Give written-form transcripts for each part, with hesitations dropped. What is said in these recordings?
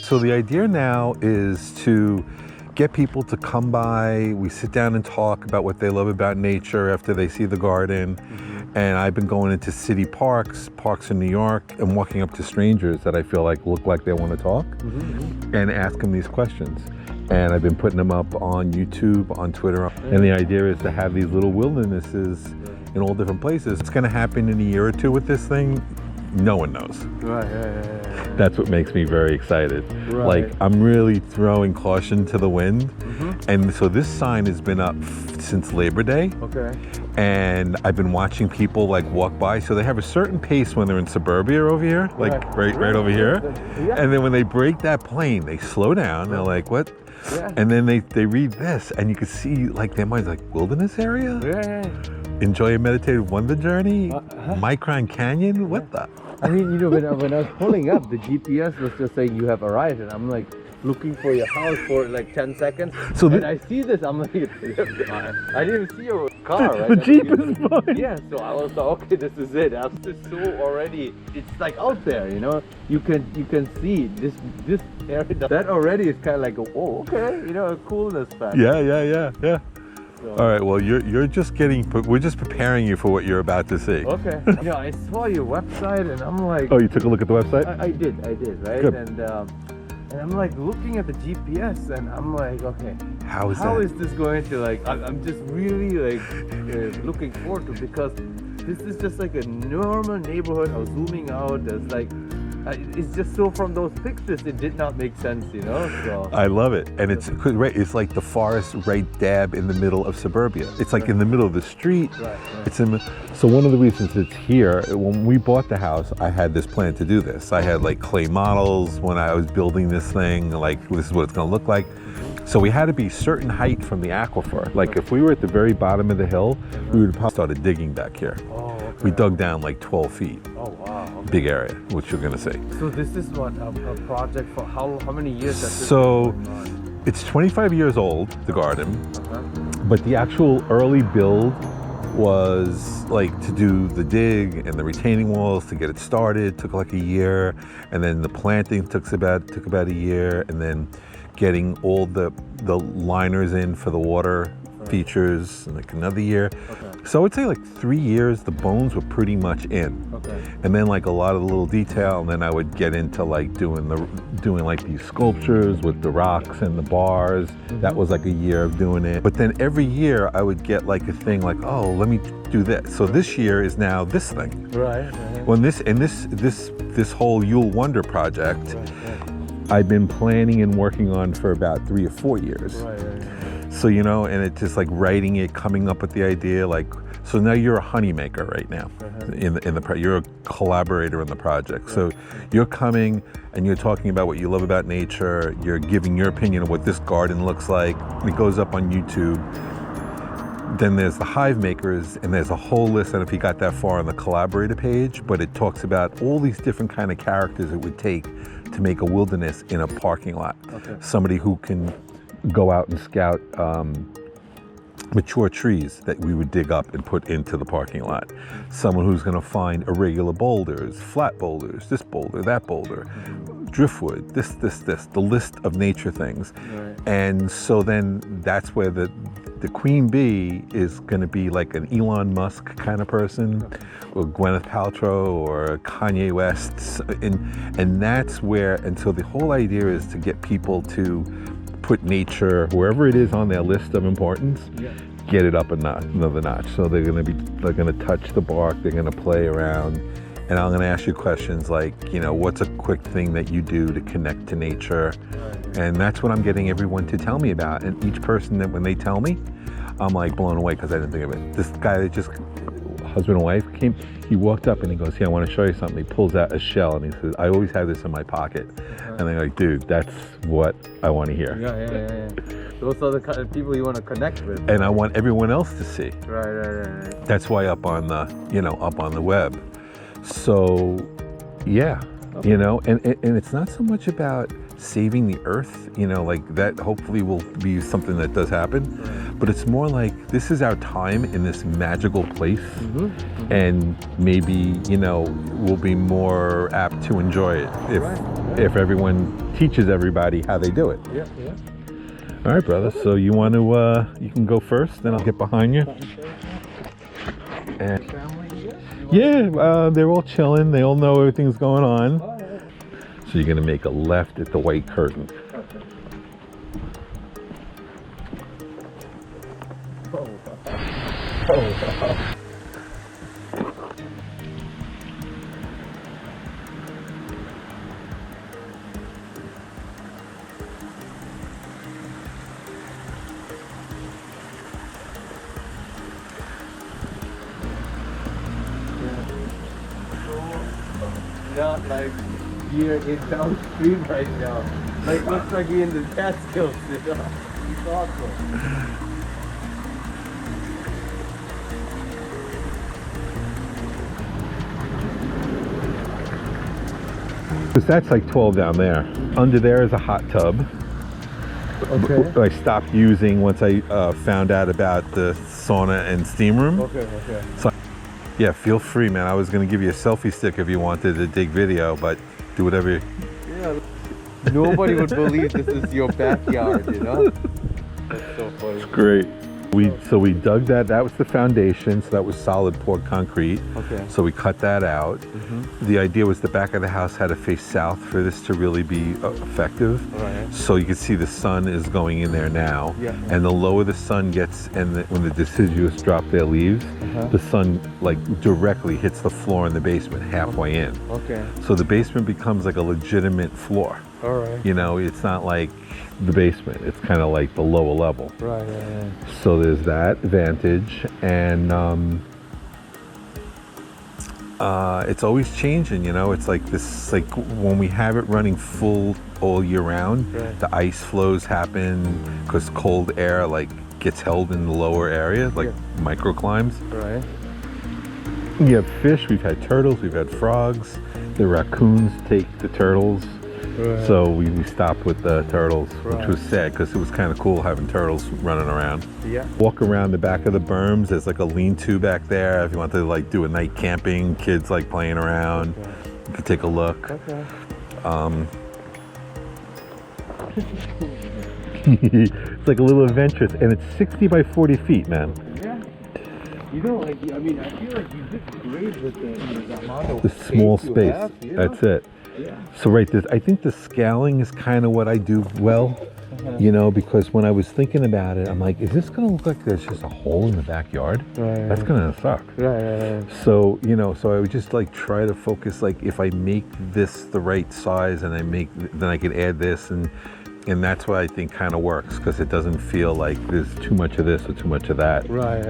So the idea now is to get people to come by. We sit down and talk about what they love about nature after they see the garden. And I've been going into city parks in New York, and walking up to strangers that I feel like look like they want to talk and ask them these questions. And I've been putting them up on YouTube, on Twitter. And the idea is to have these little wildernesses in all different places. It's going to happen in a year or two with this thing. No one knows. Right. That's what makes me very excited. Right. Like, I'm really throwing caution to the wind. And so this sign has been up since Labor Day. Okay. And I've been watching people like walk by. So they have a certain pace when they're in suburbia over here, like right over here. Yeah. And then when they break that plane, they slow down. They're like, what? Yeah. And then they read this, and you can see like their minds like, wilderness area? Yeah. Enjoy a meditative wonder journey? Micron Canyon? What the? I mean, when I was pulling up, the GPS was just saying you have arrived, and I'm like looking for your house for like 10 seconds. So and I see this, I'm like, I didn't even see your car, right? The Jeep is fine. Yeah, so I was like, okay, this is it. I'm just so already, it's like out there, you know. You can see this area. That already is kind of like, oh, okay, you know, a coolness factor. Yeah. So, All right, well, we're just preparing you for what you're about to see. okay. You know, I saw your website, and I'm like, Oh, you took a look at the website? I did, right? Good. And I'm like looking at the GPS, and I'm like, okay, How is how that? is this going to like? I'm just really like looking forward to, because this is just like a normal neighborhood. I was zooming out. There's like, it's just so, from those pictures, it did not make sense, you know. So I love it, and it's like the forest right dab in the middle of suburbia. It's like in the middle of the street. Right. It's in. So one of the reasons it's here, when we bought the house, I had this plan to do this. I had like clay models when I was building this thing. Like, this is what it's going to look like. So we had to be certain height from the aquifer. Like, if we were at the very bottom of the hill, we would have probably started digging back here. Oh, okay. We dug down like 12 feet. Oh wow. Okay. Big area, which you're going to see. So this is what a project for how many years? Has this So been going on? it's 25 years old, the garden. Uh-huh. But the actual early build was like to do the dig and the retaining walls to get it started. Took like a year, and then the planting took about a year, and then getting all the liners in for the water features, and like another year. Okay. So I would say like 3 years, the bones were pretty much in. Okay. And then like a lot of the little detail, and then I would get into like doing like these sculptures with the rocks and the bars. That was like a year of doing it. But then every year I would get like a thing like, oh, let me do this. So this year is now this thing. Right. When this whole uhlWonder project, I've been planning and working on for about 3 or 4 years. Right. So, you know, and it's just like writing it, coming up with the idea, like, so now you're a honey maker right now. You're a collaborator in the project. So you're coming and you're talking about what you love about nature. You're giving your opinion of what this garden looks like. It goes up on YouTube. Then there's the hive makers, and there's a whole list. I don't know if you got that far on the collaborator page, but it talks about all these different kind of characters it would take to make a wilderness in a parking lot. Okay. Somebody who can go out and scout mature trees that we would dig up and put into the parking lot. Someone who's going to find irregular boulders, flat boulders, this boulder, that boulder, driftwood, this, the list of nature things. Right. And so then that's where the queen bee is going to be like an Elon Musk kind of person, or Gwyneth Paltrow or Kanye West. And that's where, and so the whole idea is to get people to put nature wherever it is on their list of importance, get it up another notch. So they're gonna touch the bark, they're gonna play around, and I'm gonna ask you questions like, you know, what's a quick thing that you do to connect to nature? And that's what I'm getting everyone to tell me about. And each person that when they tell me, I'm like blown away because I didn't think of it. This guy that just, husband and wife came, he walked up and he goes, "Yeah, I want to show you something." He pulls out a shell and he says, "I always have this in my pocket." And they're like, "Dude, that's what I want to hear." Yeah. Those are the kind of people you want to connect with. And I want everyone else to see. Right. That's why up on the web. So, yeah, you know, and it's not so much about saving the earth, you know, like that hopefully will be something that does happen. but it's more like this is our time in this magical place, and maybe, you know, we'll be more apt to enjoy it if everyone teaches everybody how they do it. Yeah, yeah. All right, brother. So you want to, you can go first, then I'll get behind you. And yeah, they're all chilling. They all know everything's going on. So you're gonna make a left at the white curtain. Not like here in downstream right now. Like looks like you're in the Catskills, you know? It's awesome. Because that's like 12 down there. Under there is a hot tub. Okay. I stopped using once I found out about the sauna and steam room. Okay, okay. So, yeah, feel free, man. I was going to give you a selfie stick if you wanted to dig video, but do whatever you... Yeah. Nobody would believe this is your backyard, you know? That's so funny. Great. So we dug that. That was the foundation. So that was solid poured concrete. Okay. So we cut that out. The idea was the back of the house had to face south for this to really be effective. Right. So you can see the sun is going in there now. Yeah. And the lower the sun gets, and when the deciduous drop their leaves, the sun like directly hits the floor in the basement halfway in. Okay. So the basement becomes like a legitimate floor. All right. You know, it's not like the basement. It's kind of like the lower level. Right, right, right. So there's that advantage, and it's always changing. You know, it's like this. Like when we have it running full all year round, the ice flows happen because cold air like gets held in the lower area, like microclimes. Right. We have fish. We've had turtles. We've had frogs. The raccoons take the turtles. Right. So we stopped with the turtles, which Right. was sad because it was kind of cool having turtles running around. Yeah. Walk around the back of the berms. There's like a lean-to back there. If you want to like do a night camping, kids like playing around, you can take a look. Okay. It's like a little adventurous, and it's 60 by 40 feet, man. Yeah. You know, like, I mean, I feel like you did great with the amount of The small you space. have, you know? That's it. Yeah. So right there, I think the scaling is kind of what I do well, you know, because when I was thinking about it, I'm like, is this going to look like there's just a hole in the backyard? Right. That's going to suck. Right. So, you know, so I would just like try to focus, like if I make this the right size and then I can add this, and that's what I think kind of works, because it doesn't feel like there's too much of this or too much of that. Right.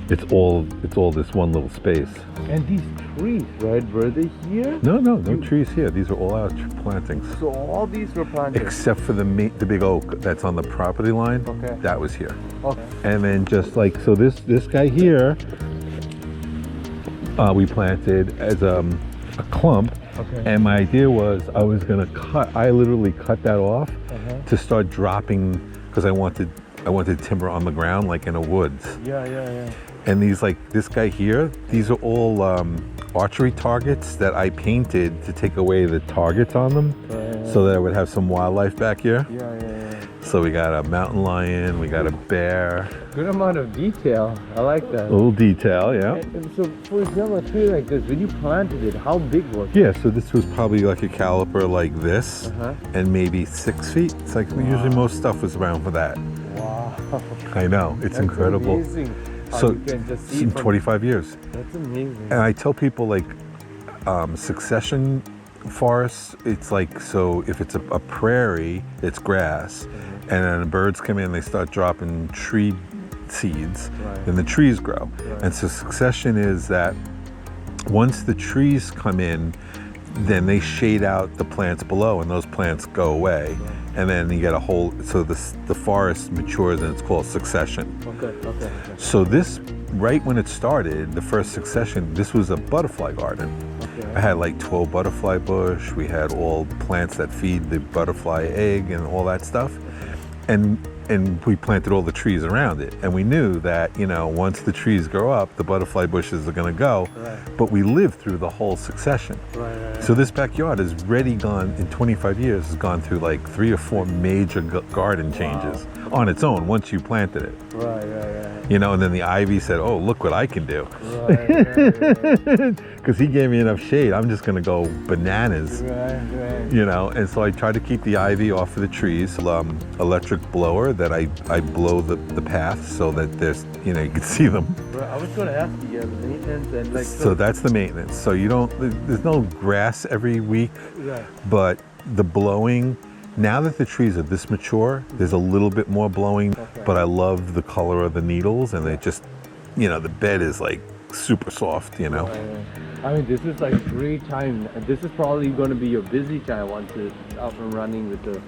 It's all this one little space. And these trees, right? Were they here? No trees here. These are all our plantings. So all these were planted. Except for the big oak that's on the property line. Okay. That was here. Okay. And then just like, so this guy here, we planted as a clump. Okay. And my idea was I literally cut that off to start dropping, because I wanted timber on the ground, like in a woods. Yeah. And these, like this guy here, these are all archery targets that I painted to take away the targets on them, so that I would have some wildlife back here. Yeah. So we got a mountain lion, we got a bear. Good amount of detail. I like that. A little detail, yeah. And so, for example, a tree like this, when you planted it, how big was it? Yeah, so this was probably like a caliper like this, and maybe 6 feet. It's like usually most stuff was around for that. Wow. I know, it's That's incredible. Amazing. How So you can just see in from- 25 years. That's amazing. And I tell people, like, succession forests, it's like, so if it's a prairie, it's grass, and then the birds come in, they start dropping tree seeds, then the trees grow. And so succession is that once the trees come in, then they shade out the plants below, and those plants go away. And then you get a whole, so the forest matures, and it's called succession. Okay. So this, right when it started, the first succession, this was a butterfly garden. I had like 12 butterfly bush. We had all plants that feed the butterfly egg and all that stuff. And and we planted all the trees around it. And we knew that, you know, once the trees grow up, the butterfly bushes are going to go. Right. But we lived through the whole succession. Right. So this backyard has already gone, in 25 years, has gone through like 3 or 4 major garden changes on its own once you planted it. Right. You know, and then the ivy said, oh, look what I can do. Right. Because he gave me enough shade, I'm just going to go bananas. Right. You know, and so I try to keep the ivy off of the trees. Electric blower that I blow the path so that there's, you know, you can see them. Right. I was going to ask you, the maintenance and like. So that's the maintenance. So you don't, there's no grass every week, Right. but the blowing, now that the trees are this mature, there's a little bit more blowing, but I love the color of the needles, and they just, you know, the bed is like super soft, you know. I mean, this is like great time. This is probably going to be your busy time once it's up and running with the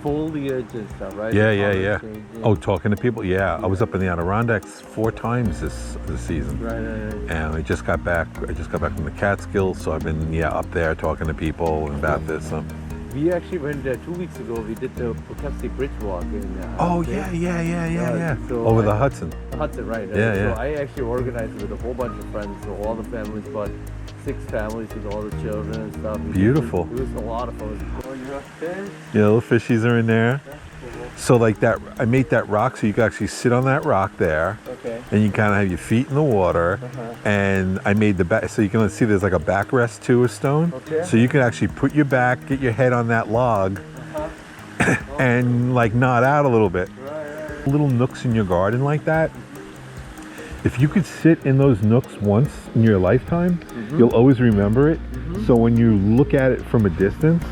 foliage and stuff, right? Yeah. Oh, talking to people? Yeah. I was up in the Adirondacks 4 times this season. Right. And I just got back from the Catskills, so I've been, up there talking to people about this. We actually went 2 weeks ago. We did the Poughkeepsie Bridge Walk in. Oh, yeah. So Over the Hudson. Hudson, right. Yeah. So I actually organized it with a whole bunch of friends. So all the families, but 6 families with all the children and stuff. Beautiful. It was a lot of fun. Oh, you're upstairs? Yeah, little fishies are in there. That's cool. So like that, I made that rock so you can actually sit on that rock there. Okay. And you kind of have your feet in the water. And I made the back, so you can see there's like a backrest to a stone. Okay. So you can actually put your back, get your head on that log, and like nod out a little bit. Right. Little nooks in your garden like that. If you could sit in those nooks once in your lifetime, you'll always remember it. So when you look at it from a distance,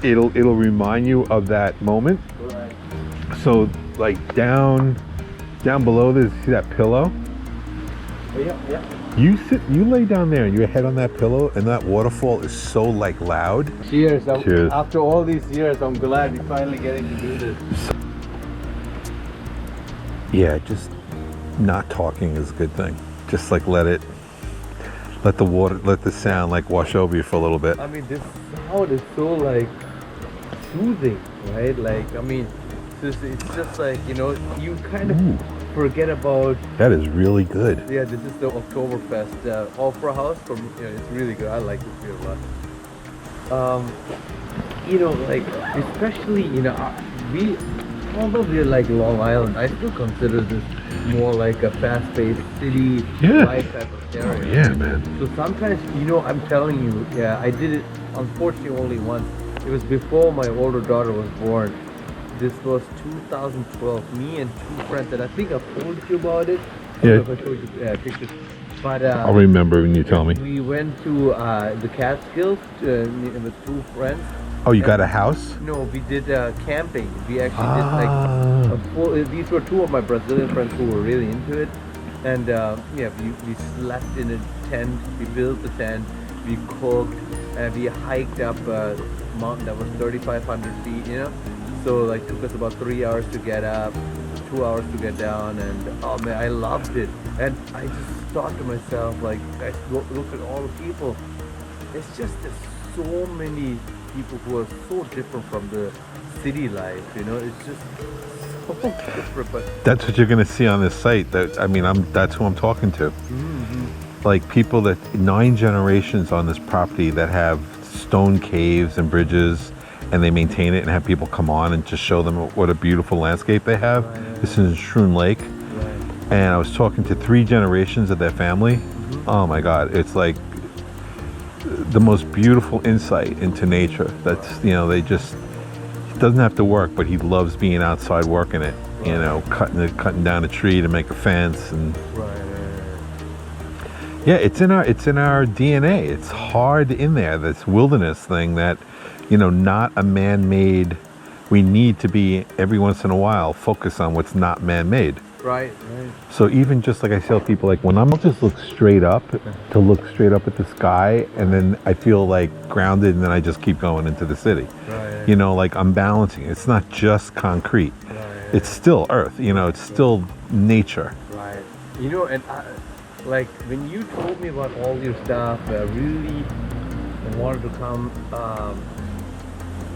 it'll remind you of that moment. Right. So like down below there, see that pillow? Oh, yeah. You lay down there and your head on that pillow, and that waterfall is so like loud. Cheers. Cheers. After all these years, I'm glad we're finally getting to do this. Yeah, just not talking is a good thing. Just like let the sound like wash over you for a little bit. I mean, this sound is so like soothing, right? Like, I mean, it's just like, you know, you kind of forget about. That is really good. Yeah, this is the Oktoberfest Opera House. It's really good. I like this beer a lot. You know, like especially, you know, although we're like Long Island, I still consider this more like a fast-paced city life type of area. Oh, yeah, man. So sometimes, you know, I'm telling you, I did it unfortunately only once. It was before my older daughter was born. This was 2012. Me and 2 friends, and I think I've told you about it. I don't know if I showed you pictures. But I'll remember when you tell me. we went to the Catskills with 2 friends. Oh, you got a house? No, we did camping. We actually did like a full. These were 2 of my Brazilian friends who were really into it, and we slept in a tent. We built the tent. We cooked, and we hiked up a mountain that was 3,500 feet. You know, so like took us about 3 hours to get up, 2 hours to get down, and oh man, I loved it. And I just thought to myself, like, guys, look at all the people. It's just there's so many people who are so different from the city life, you know. It's just so different. But that's what you're going to see on this site. That's who I'm talking to. Like people that 9 generations on this property that have stone caves and bridges, and they maintain it and have people come on and just show them what a beautiful landscape they have. This is in Shroon Lake, and I was talking to 3 generations of their family. Oh my God, it's like the most beautiful insight into nature. That's, you know, he doesn't have to work, but he loves being outside working it. You know, cutting down a tree to make a fence, and yeah, it's in our DNA. It's hard in there, this wilderness thing that, you know, not a man-made. We need to be every once in a while focus on what's not man-made. Right. So even just like I tell people, like when I'm just look straight up at the sky, and then I feel like grounded, and then I just keep going into the city. Right. You know, like I'm balancing. It's not just concrete. It's still earth. You know, it's still nature. Right. You know, and like when you told me about all your stuff, I really wanted to come,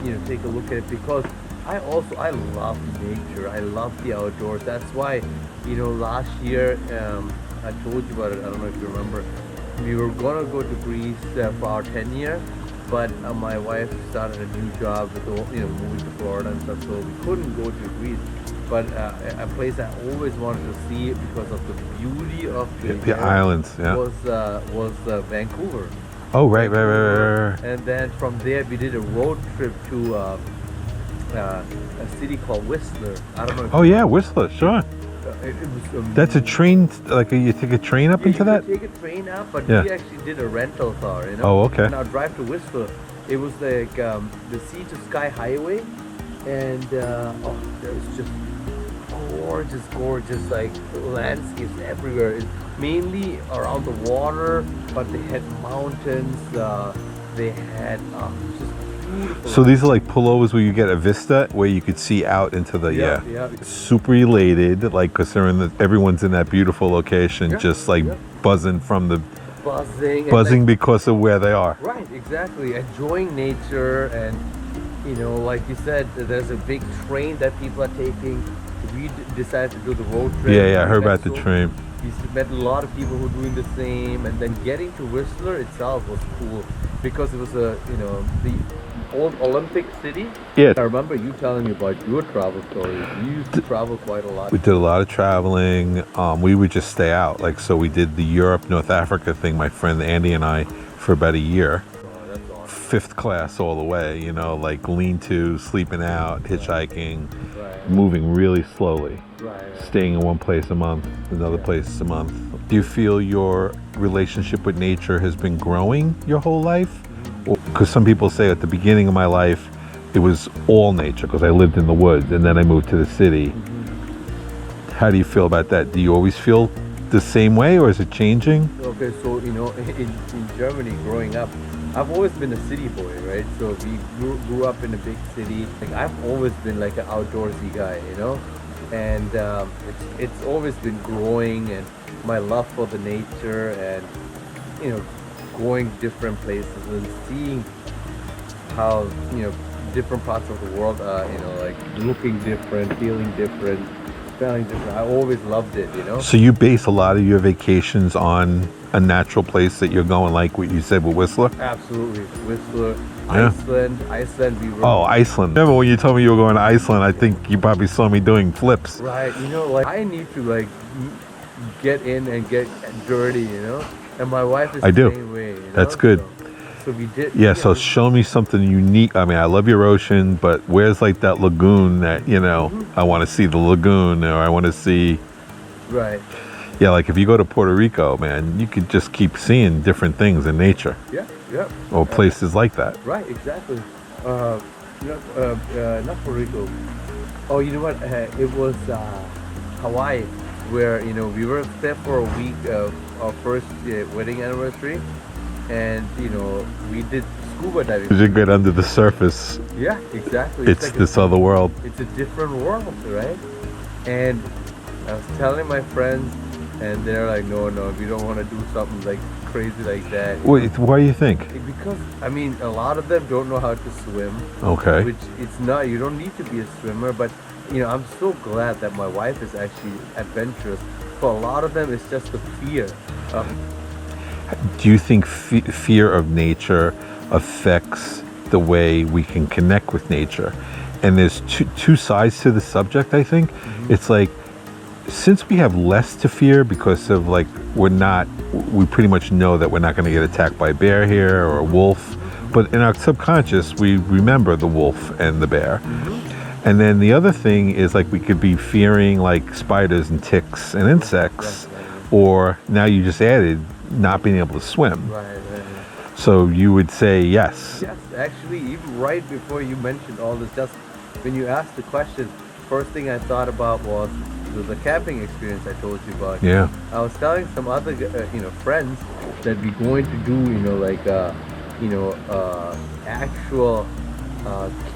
you know, take a look at it, because I love nature. I love the outdoors. That's why, last year, I told you about it. I don't know if you remember. We were gonna go to Greece for our 10-year, but my wife started a new job with moving to Florida and stuff, so we couldn't go to Greece. But a place I always wanted to see because of the beauty of The islands, yeah. was Vancouver. Oh, right. And then from there we did a road trip to a city called Whistler. I don't know. If Oh, yeah, Whistler, sure. it was That's a train, like you take a train up into that? You could take a train up, but Yeah. we actually did a rental car. Oh, okay. And our drive to Whistler, it was like the Sea to Sky Highway, and there was just gorgeous like landscapes everywhere. It's mainly around the water, but they had mountains. They had just beautiful. So these are like pullovers where you get a vista where you could see out into the, Yeah. super elated, like, because everyone's in that beautiful location, Yeah, just like yeah. buzzing from the, buzzing. and, buzzing like, because of where they are. Right, exactly. Enjoying nature, and like you said, there's a big train that people are taking. We decided to do the road trip. Yeah, I heard We about the met train. We met a lot of people who were doing the same, and then getting to Whistler itself was cool because it was the old Olympic city. Yeah. I remember you telling me about your travel stories. You used to travel quite a lot. We did a lot of traveling. We would just stay out. Like, so we did the Europe, North Africa thing, my friend Andy and I, for about a year. Oh, that's awesome. Fifth class all the way, like lean-to, sleeping out, hitchhiking, Right. moving really slowly, Right. staying in one place a month, another place a month. Do you feel your relationship with nature has been growing your whole life? Because some people say at the beginning of my life, it was all nature because I lived in the woods, and then I moved to the city. How do you feel about that? Do you always feel the same way, or is it changing? Okay, so in Germany growing up, I've always been a city boy, right? So we grew up in a big city. Like, I've always been like an outdoorsy guy, and it's always been growing, and my love for the nature, and going different places and seeing how different parts of the world are, like looking different, feeling different, smelling different. I always loved it, So you base a lot of your vacations on a natural place that you're going, like what you said with Whistler? Absolutely. Whistler, Yeah. Iceland, we were. Oh, Iceland. Remember when you told me you were going to Iceland, I think you probably saw me doing flips. Right, like I need to like get in and get dirty, and my wife is I the do. same way. That's good. So we did. Yeah, so show me something unique. I mean, I love your ocean, but where's like that lagoon that, I want to see the lagoon, or I want to see, Right. yeah, like if you go to Puerto Rico, man, you could just keep seeing different things in nature, Yeah. Yeah. or places like that. Right. Exactly. Not Puerto Rico. Oh, you know what? It was Hawaii, where we were there for a week of our first wedding anniversary, and we did scuba diving. As you get under the surface, Yeah, exactly. it's like this other world. It's a different world, right? And I was telling my friends, and they're like, no, we don't want to do something like crazy like that. Wait, why do you think? Because a lot of them don't know how to swim. Okay. Which it's not. You don't need to be a swimmer, but I'm so glad that my wife is actually adventurous. For a lot of them, it's just the fear. Do you think fear of nature affects the way we can connect with nature? And there's two sides to the subject, I think. It's like, since we have less to fear because of like, we pretty much know that we're not going to get attacked by a bear here or a wolf, but in our subconscious, we remember the wolf and the bear. And then the other thing is like, we could be fearing like spiders and ticks and insects, or now you just added not being able to swim. Right. So you would say yes. Yes, actually, even right before you mentioned all this, just when you asked the question, first thing I thought about was the camping experience I told you about. Yeah. I was telling some other friends that we're going to do actual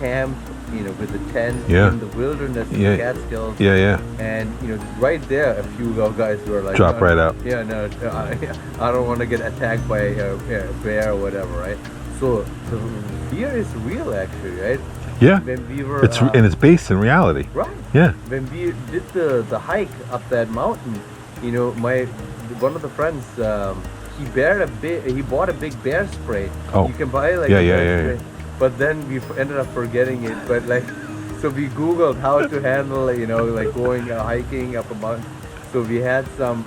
camp with a tent in the wilderness in the Catskills. Yeah. And right there, a few guys were like, drop right out. Yeah, no, I don't want to get attacked by a bear or whatever, right? So the fear is real, actually, right? Yeah. when we were And it's based in reality. right. Yeah. When we did the hike up that mountain, you know, one of the friends, he bought a big bear spray. Oh. You can buy like Yeah, a yeah, bear yeah, spray. But then we ended up forgetting it. But like, so we Googled how to handle, you know, like going hiking up a mountain. So we had some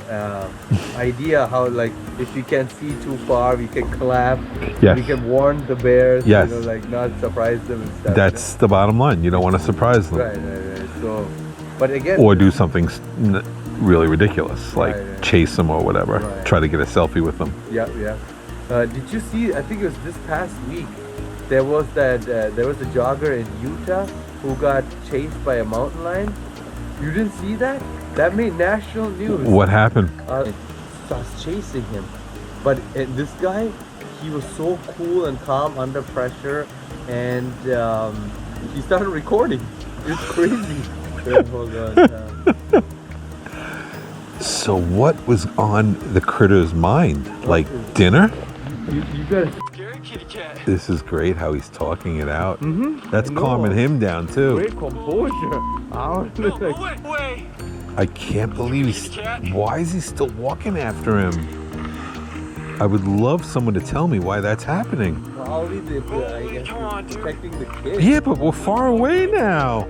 idea how, like, if we can see too far, we can clap. Yes. We can warn the bears. Yes. You know, like not surprise them and stuff. That's the bottom line. You don't want to surprise them. right. So, but again. Or do something really ridiculous, like Right. chase them or whatever. Right. Try to get a selfie with them. Yeah. Did you see? I think it was this past week. There was a jogger in Utah who got chased by a mountain lion. You didn't see that? That made national news. What happened? It starts chasing him, but this guy, he was so cool and calm under pressure, and he started recording. It's crazy. Hold on. So what was on the critter's mind? Like dinner? You gotta. This is great how he's talking it out. Mm-hmm. That's calming him down too. Great composure. I can't believe why is he still walking after him? I would love someone to tell me why that's happening. Probably protecting the kids. Yeah, but we're far away now.